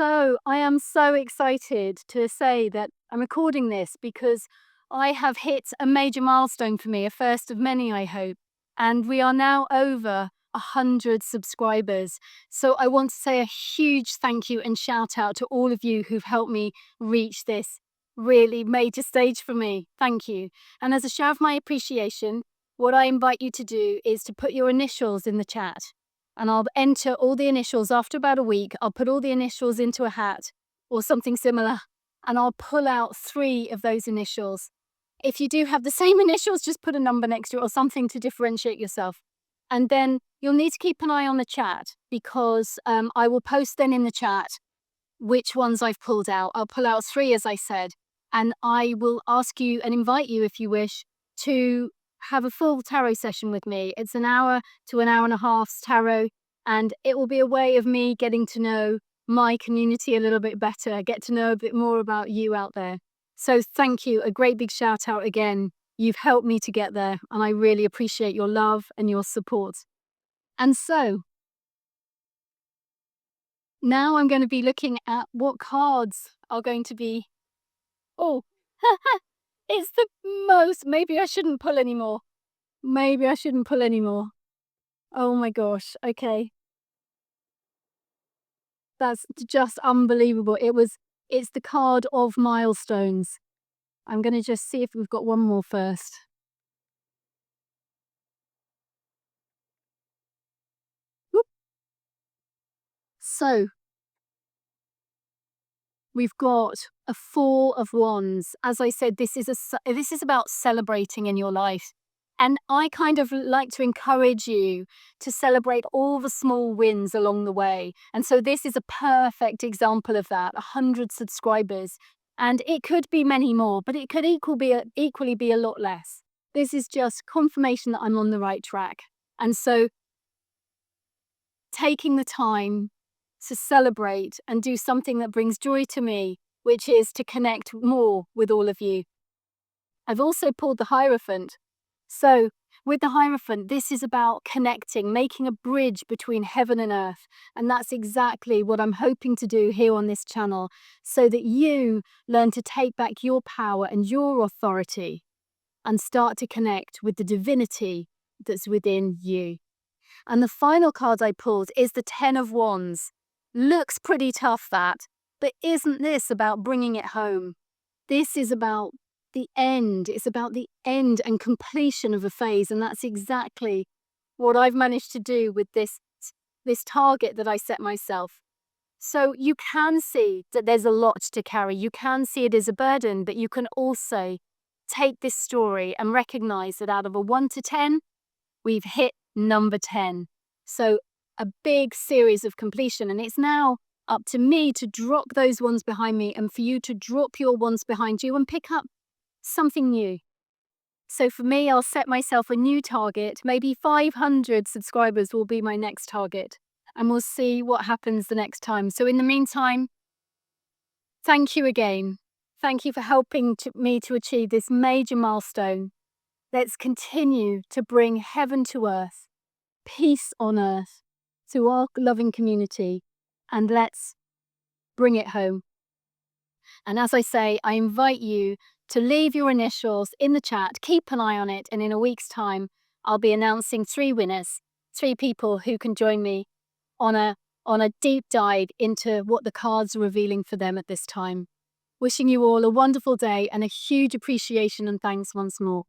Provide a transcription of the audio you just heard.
I am so excited to say that I'm recording this because I have hit a major milestone for me, a first of many, I hope. And we are now over 100 subscribers. So I want to say a huge thank you and shout out to all of you who've helped me reach this really major stage for me. Thank you. And as a show of my appreciation, what I invite you to do is to put your initials in the chat, and I'll enter all the initials. After about a week, I'll put all the initials into a hat or something similar, and I'll pull out 3 of those initials. If you do have the same initials, just put a number next to it or something to differentiate yourself. And then you'll need to keep an eye on the chat because I will post then in the chat which ones I've pulled out. I'll pull out 3, as I said, and I will ask you and invite you, if you wish, to have a full tarot session with me. It's an hour to an hour and a half's tarot, and it will be a way of me getting to know my community a little bit better, get to know a bit more about you out there. So thank you. A great big shout out again. You've helped me to get there, and I really appreciate your love and your support. And so now I'm going to be looking at what cards are going to be. Oh, it's the most. Maybe I shouldn't pull anymore. Maybe I shouldn't pull anymore. Oh my gosh. Okay. That's just unbelievable. It's the card of milestones. I'm going to just see if we've got one more first. Whoop. So we've got a 4 of wands. As I said, this is about celebrating in your life. And I kind of like to encourage you to celebrate all the small wins along the way. And so this is a perfect example of that. 100 subscribers. And it could be many more, but it could equally be a lot less. This is just confirmation that I'm on the right track. And so taking the time to celebrate and do something that brings joy to me, which is to connect more with all of you. I've also pulled the Hierophant. So with the Hierophant, this is about connecting, making a bridge between heaven and earth. And that's exactly what I'm hoping to do here on this channel, so that you learn to take back your power and your authority and start to connect with the divinity that's within you. And the final card I pulled is the 10 of Wands. Looks pretty tough, that, but isn't this about bringing it home? This is about the end. It's about the end and completion of a phase, and that's exactly what I've managed to do with this target that I set myself. So you can see that there's a lot to carry. You can see it as a burden, but you can also take this story and recognize that out of a 1 to 10, we've hit number 10. So a big series of completion, and it's now up to me to drop those ones behind me and for you to drop your ones behind you and pick up something new. So for me, I'll set myself a new target. Maybe 500 subscribers will be my next target, and we'll see what happens the next time. So in the meantime, thank you again. Thank you for helping me to achieve this major milestone. Let's continue to bring heaven to earth, peace on earth to our loving community, and let's bring it home. And as I say, I invite you to leave your initials in the chat, keep an eye on it, and in a week's time, I'll be announcing 3 winners, 3 people who can join me on a deep dive into what the cards are revealing for them at this time. Wishing you all a wonderful day and a huge appreciation and thanks once more.